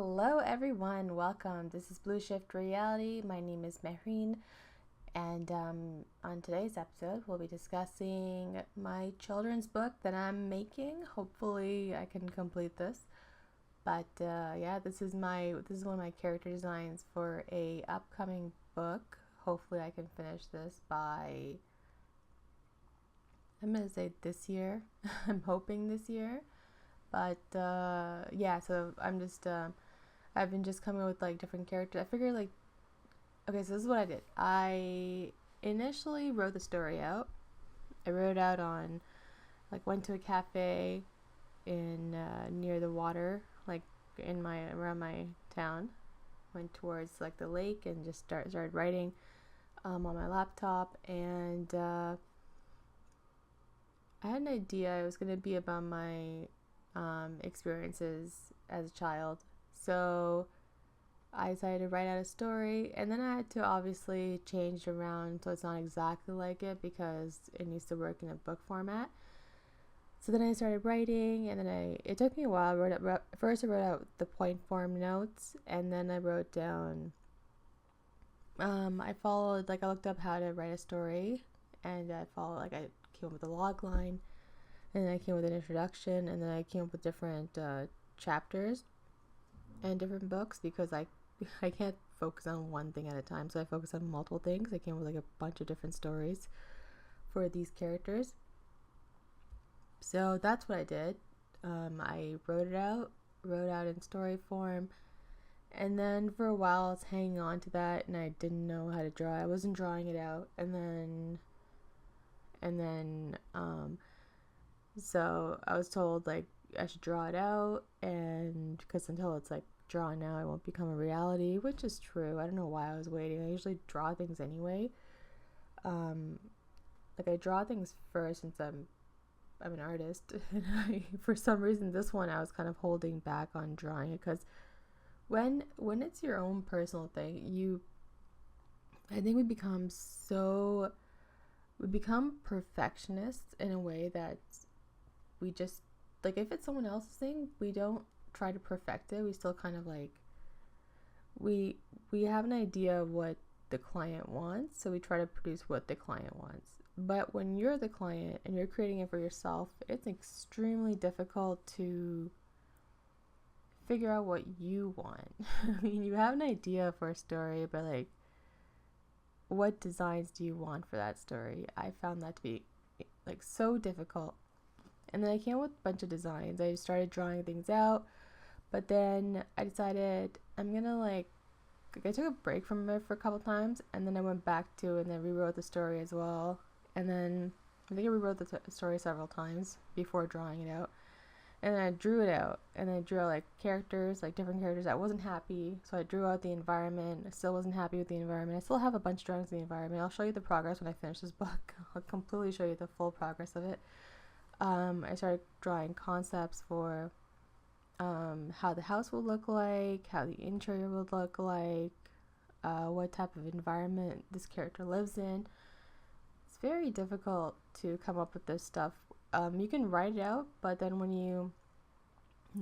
Hello, everyone. Welcome. This is Blue Shift Reality. My name is Mehreen, and on today's episode, we'll be discussing my children's book that I'm making. Hopefully, I can complete this. But yeah, this is one of my character designs for a upcoming book. Hopefully, I can finish this by, I'm gonna say this year. I'm hoping this year. But yeah, so I've been just coming with like different characters. I figured like, okay, so this is what I did. I initially wrote the story out. I wrote it out on, like, went to a cafe in near the water, like around my town. Went towards like the lake and just started writing on my laptop, and I had an idea. It was gonna be about my experiences as a child. So I decided to write out a story, and then I had to obviously change it around so it's not exactly like it because it needs to work in a book format. So then I started writing, and then it took me a while. First I wrote out the point form notes, and then I wrote down. I followed, like, I looked up how to write a story, and I came up with a log line, and then I came with an introduction, and then I came up with different chapters and different books because I can't focus on one thing at a time, so I focus on multiple things. I came up with like a bunch of different stories for these characters. So that's what I did. I wrote out in story form, and then for a while I was hanging on to that, and I didn't know how to draw. I wasn't drawing it out, and then so I was told like I should draw it out, and because until it's like drawn out, it won't become a reality, which is true. I don't know why I was waiting. I usually draw things anyway. Like, I draw things first since I'm an artist, and for some reason this one I was kind of holding back on drawing it because when it's your own personal thing, I think we become perfectionists in a way that we just, like, if it's someone else's thing, we don't try to perfect it. We still kind of like, we have an idea of what the client wants, so we try to produce what the client wants. But when you're the client and you're creating it for yourself, it's extremely difficult to figure out what you want. I mean, you have an idea for a story, but like, what designs do you want for that story? I found that to be like so difficult. And then I came up with a bunch of designs. I started drawing things out, but then I decided I'm gonna like I took a break from it for a couple times, and then I went back to and then rewrote the story as well. And then I think I rewrote the story several times before drawing it out. And then I drew it out, and then I drew out like characters, like different characters. I wasn't happy, so I drew out the environment. I still wasn't happy with the environment. I still have a bunch of drawings of the environment. I'll show you the progress when I finish this book. I'll completely show you the full progress of it. I started drawing concepts for how the house will look like, how the interior will look like, what type of environment this character lives in. It's very difficult to come up with this stuff. You can write it out, but then when you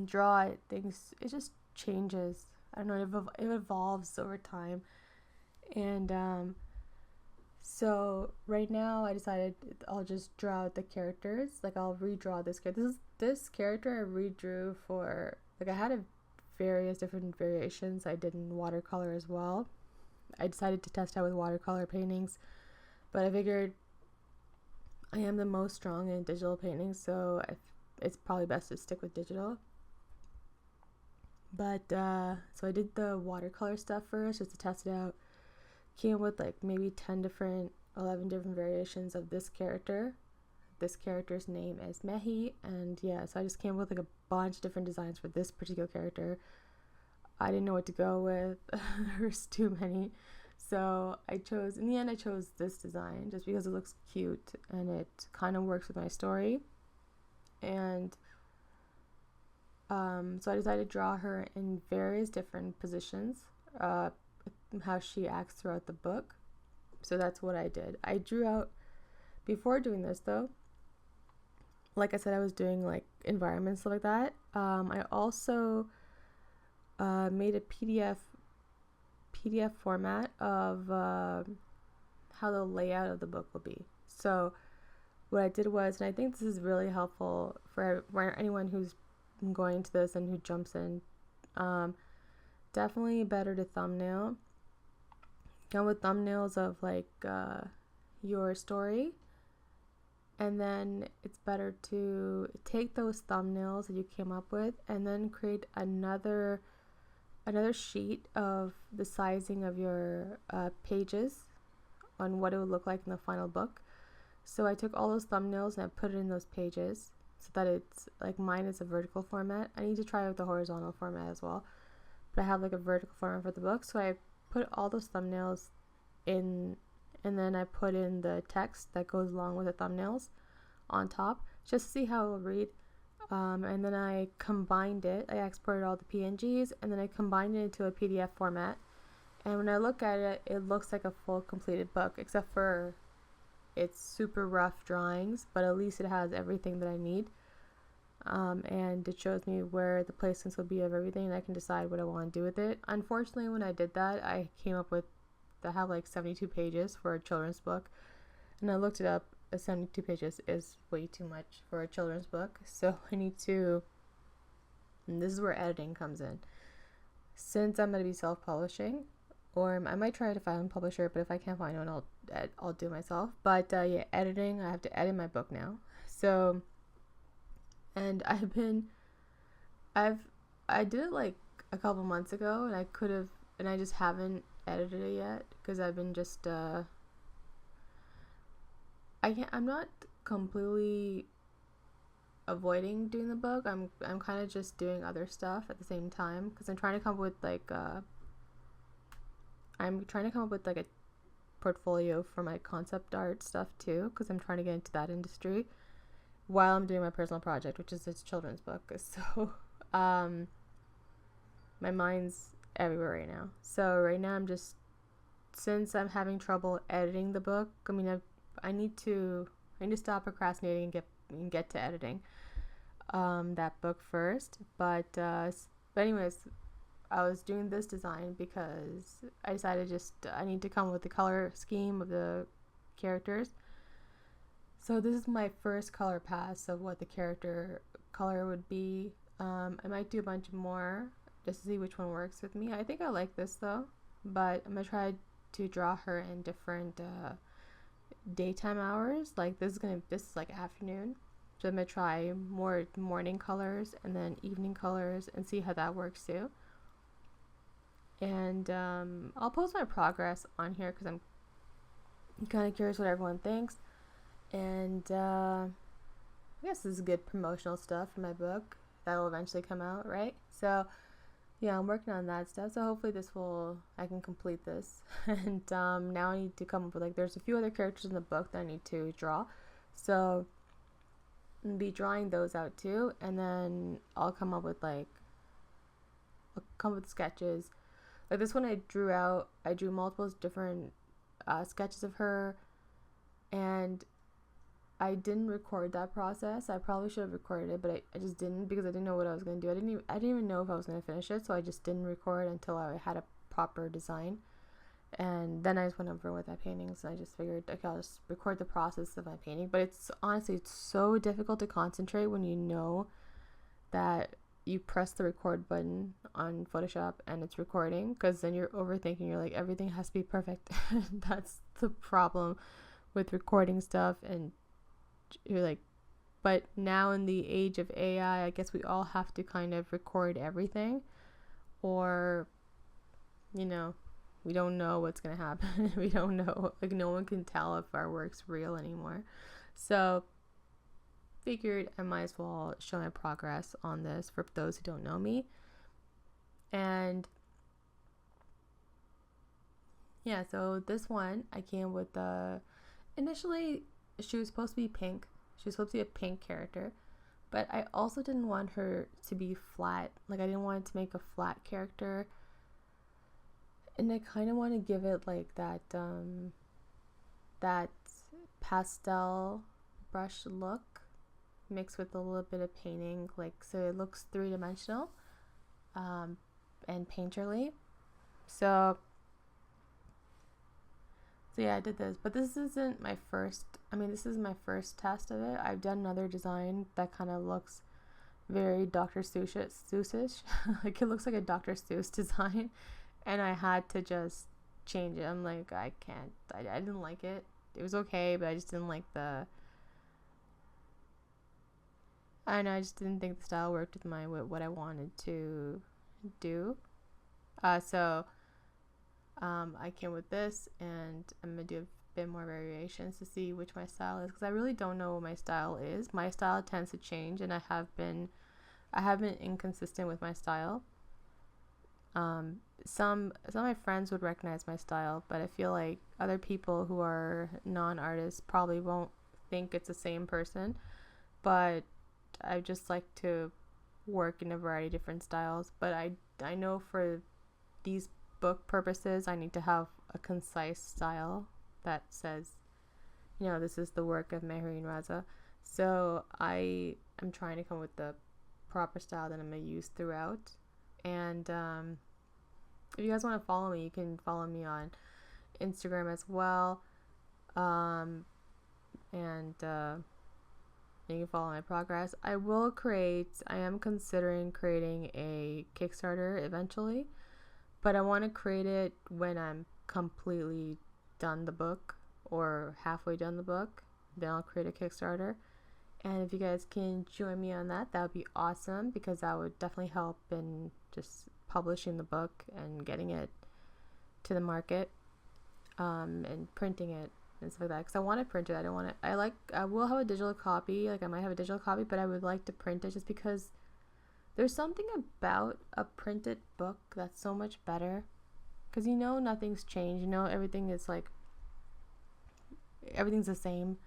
draw it, it just changes. I don't know, it evolves over time. And so right now I decided I'll just draw out the characters. Like, I'll redraw this character. This character I redrew for, like, I had various different variations I did in watercolor as well. I decided to test out with watercolor paintings, but I figured I am the most strong in digital painting, so it's probably best to stick with digital. But so I did the watercolor stuff first just to test it out. Came up with like maybe 11 different variations of this character. This character's name is Mehi, and yeah, so I just came up with like a bunch of different designs for this particular character. I didn't know what to go with. There's too many. So in the end I chose this design just because it looks cute and it kind of works with my story. And so I decided to draw her in various different positions, how she acts throughout the book. So that's what I did. I drew out, before doing this though, like I said, I was doing like environments, stuff like that. I also made a PDF format of how the layout of the book will be. So what I did was, and I think this is really helpful for anyone who's going to this and who jumps in, definitely better to thumbnail. Go with thumbnails of like your story, and then it's better to take those thumbnails that you came up with and then create another sheet of the sizing of your pages on what it would look like in the final book. So I took all those thumbnails and I put it in those pages so that it's like, mine is a vertical format. I need to try out the horizontal format as well, but I have like a vertical format for the book. So I put all those thumbnails in, and then I put in the text that goes along with the thumbnails on top just to see how it will read. And then I combined it. I exported all the PNGs and then I combined it into a PDF format. And when I look at it, it looks like a full completed book, except for it's super rough drawings, but at least it has everything that I need. And it shows me where the placements will be of everything, and I can decide what I want to do with it. Unfortunately, when I did that, I came up with, I have like 72 pages for a children's book, and I looked it up. 72 pages is way too much for a children's book, so I need to, and this is where editing comes in. Since I'm going to be self-publishing, or I might try to find a publisher, but if I can't find one, I'll do it myself. But yeah, editing, I have to edit my book now. So, and I did it like a couple months ago, and I just haven't edited it yet because I've been just I'm not completely avoiding doing the book. I'm kind of just doing other stuff at the same time because I'm trying to come up with like a portfolio for my concept art stuff too, because I'm trying to get into that industry while I'm doing my personal project, which is this children's book. So my mind's everywhere right now. So right now since I'm having trouble editing the book, I mean, I need to stop procrastinating and get to editing that book first. But anyways, I was doing this design because I decided I need to come up with the color scheme of the characters. So this is my first color pass of what the character color would be. I might do a bunch more just to see which one works with me. I think I like this though, but I'm gonna try to draw her in different daytime hours. Like this is like afternoon, so I'm gonna try more morning colors and then evening colors and see how that works too. And I'll post my progress on here because I'm kind of curious what everyone thinks. And I guess this is good promotional stuff for my book that will eventually come out, right? So yeah, I'm working on that stuff. So hopefully I can complete this. And now I need to come up with, like, there's a few other characters in the book that I need to draw. So I'll be drawing those out too. And then I'll come up with sketches. Like this one I drew multiple different sketches of her, and I didn't record that process. I probably should have recorded it, but I just didn't because I didn't know what I was going to do. I didn't even know if I was going to finish it, so I just didn't record until I had a proper design. And then I just went over with my paintings, and I just figured, okay, I'll just record the process of my painting. But it's so difficult to concentrate when you know that you press the record button on Photoshop and it's recording, because then you're overthinking. You're like, everything has to be perfect. That's the problem with recording stuff. And you're like, but now in the age of AI, I guess we all have to kind of record everything, or we don't know what's gonna happen. We don't know, like, no one can tell if our work's real anymore. So figured I might as well show my progress on this for those who don't know me. And yeah, so this one I came with initially she was supposed to be pink. She was supposed to be a pink character, but I also didn't want her to be flat. Like, I didn't want to make a flat character, and I kind of want to give it like that pastel brush look mixed with a little bit of painting, like, so it looks three-dimensional. and Painterly. So yeah, I did this, but this isn't my first. I mean, this is my first test of it. I've done another design that kind of looks very Dr. Seussish. Like it looks like a Dr. Seuss design, and I had to just change it. I'm like, I can't. I didn't like it. It was okay, but I just didn't like the. I don't know. I just didn't think the style worked with what I wanted to do. I came with this, and I'm gonna do a bit more variations to see which my style is, because I really don't know what my style is. My style tends to change, and I have been inconsistent with my style. Some of my friends would recognize my style, but I feel like other people who are non-artists probably won't think it's the same person. But I just like to work in a variety of different styles. But I know for these book purposes, I need to have a concise style that says, this is the work of Mehreen Raza. So I am trying to come with the proper style that I'm going to use throughout. And if you guys want to follow me, you can follow me on Instagram as well. And you can follow my progress. I am considering creating a Kickstarter eventually, but I want to create it when I'm completely done the book or halfway done the book. Then I'll create a Kickstarter. And if you guys can join me on that, that would be awesome, because that would definitely help in just publishing the book and getting it to the market, and printing it and stuff like that. Because I want to print it. I will have a digital copy. Like I might have a digital copy, but I would like to print it just because there's something about a printed book that's so much better. Because nothing's changed. Everything's the same.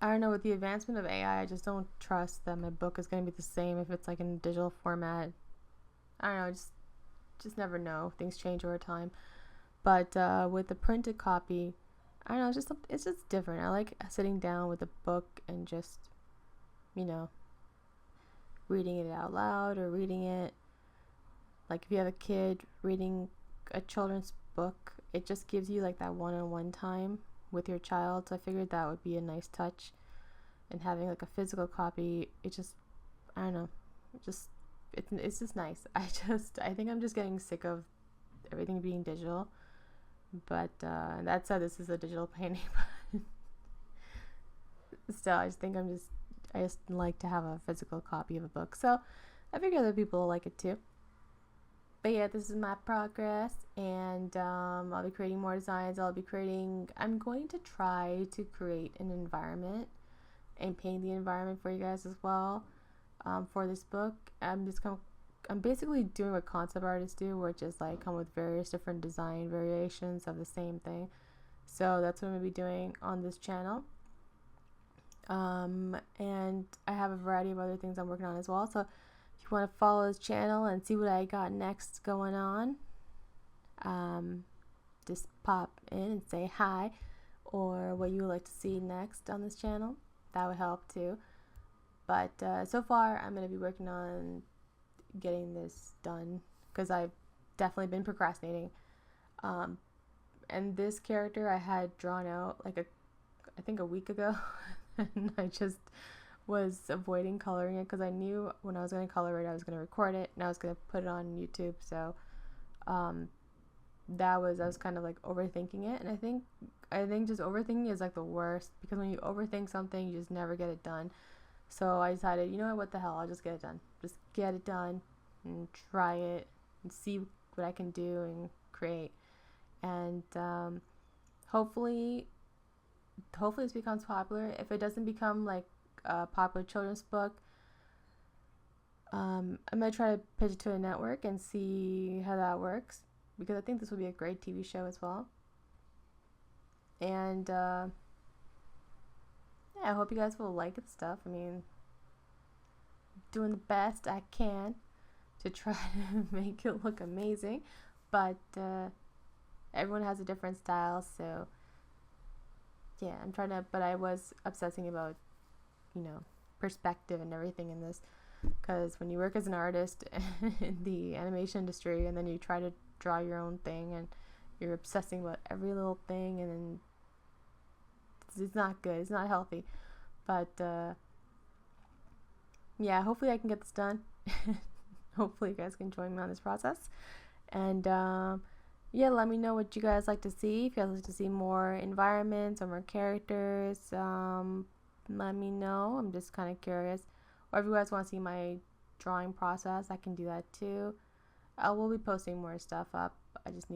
I don't know, with the advancement of AI, I just don't trust that my book is going to be the same if it's like in digital format. I don't know, just never know. Things change over time. But with the printed copy, I don't know, it's just different. I like sitting down with a book and just, reading it out loud, or reading it. Like if you have a kid, reading a children's book, it just gives you like that one-on-one time with your child. So I figured that would be a nice touch. And having like a physical copy, I don't know, it's just nice. I think I'm just getting sick of everything being digital. But that said, this is a digital painting. But still, I just like to have a physical copy of a book. So I figure other people will like it too. But yeah, this is my progress, and I'll be creating more designs. I'm going to try to create an environment and paint the environment for you guys as well, for this book. I'm basically doing what concept artists do, which is like come with various different design variations of the same thing. So that's what I'm going to be doing on this channel. And I have a variety of other things I'm working on as well. So if you want to follow this channel and see what I got next going on, just pop in and say hi, or what you would like to see next on this channel. That would help too. But so far, I'm going to be working on getting this done, because I've definitely been procrastinating. And this character I had drawn out I think a week ago, and I just was avoiding coloring it, because I knew when I was going to color it, I was going to record it, and I was going to put it on YouTube. So I was kind of like overthinking it, and I think just overthinking is like the worst, because when you overthink something, you just never get it done. So I decided, what the hell, I'll just get it done. Just get it done and try it and see what I can do and create. And hopefully this becomes popular. If it doesn't become like a popular children's book, I'm going to try to pitch it to a network and see how that works, because I think this would be a great TV show as well. And I hope you guys will like the stuff. I mean, doing the best I can to try to make it look amazing, but everyone has a different style. So yeah, but I was obsessing about perspective and everything in this. because when you work as an artist in the animation industry and then you try to draw your own thing and you're obsessing about every little thing, and then it's not good, it's not healthy. But yeah, hopefully I can get this done. Hopefully you guys can join me on this process. And yeah, let me know what you guys like to see. If you guys like to see more environments or more characters, let me know. I'm just kind of curious. Or if you guys want to see my drawing process, I can do that too. I will be posting more stuff up. I'm just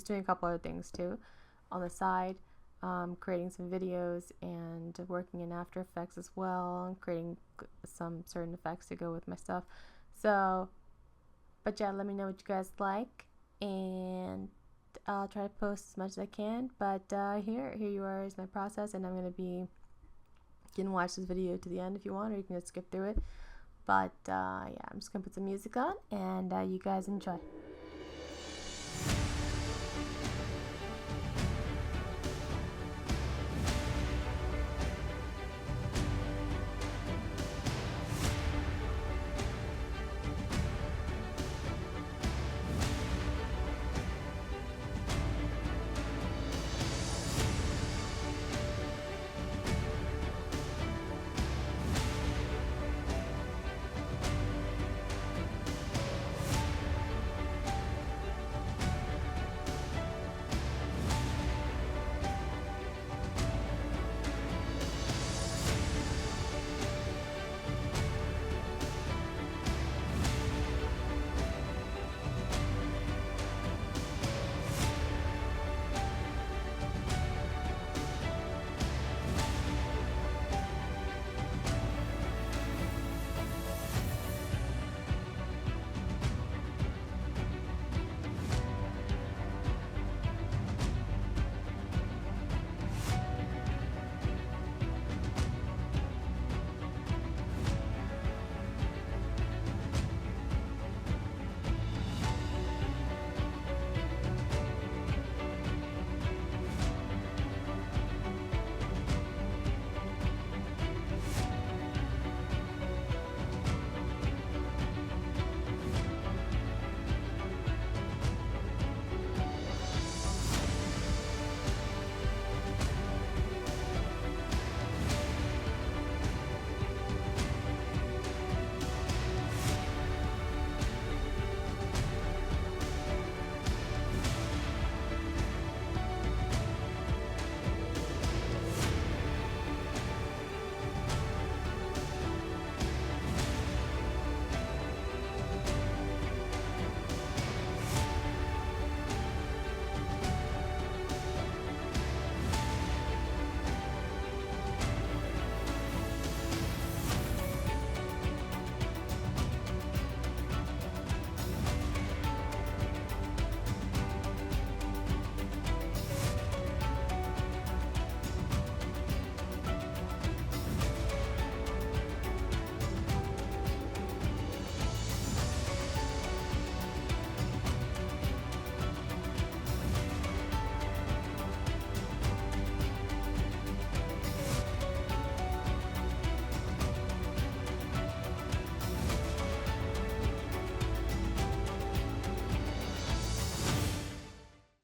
doing a couple other things too on the side. Creating some videos and working in After Effects as well, and creating some certain effects to go with my stuff. So, but yeah, let me know what you guys like, and I'll try to post as much as I can. But here you are is my process, and you can watch this video to the end if you want, or you can just skip through it. But yeah, I'm just gonna put some music on, and you guys enjoy.